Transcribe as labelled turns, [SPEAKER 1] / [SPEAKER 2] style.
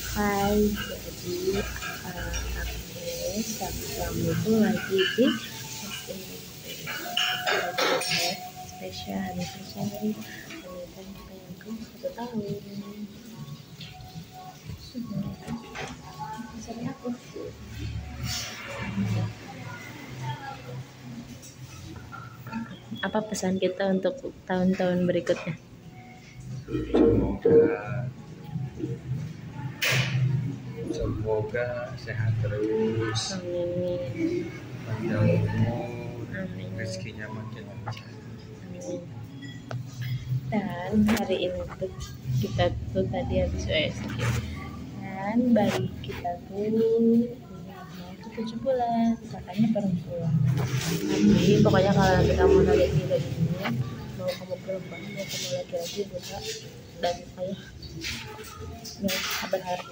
[SPEAKER 1] Hai, jadi aku sama kamu itu lagi di spesial anniversary pernikahan kita yang ke 1 tahun. Anniversary aku. Apa pesan kita untuk tahun-tahun berikutnya?
[SPEAKER 2] Semoga sehat terus,
[SPEAKER 1] Amin.
[SPEAKER 2] panjang umur,
[SPEAKER 1] Amin.
[SPEAKER 2] rezekinya makin lancar.
[SPEAKER 1] Amin. Dan hari ini tuh kita tuh tadi habis USG dan bayi kita tuh udah mau 7 bulan, kakaknya perempuan. Tapi pokoknya kalau nanti kamu lihat video ini, mau kamu perempuan mau kamu laki-laki buka dan ayah, ya berharap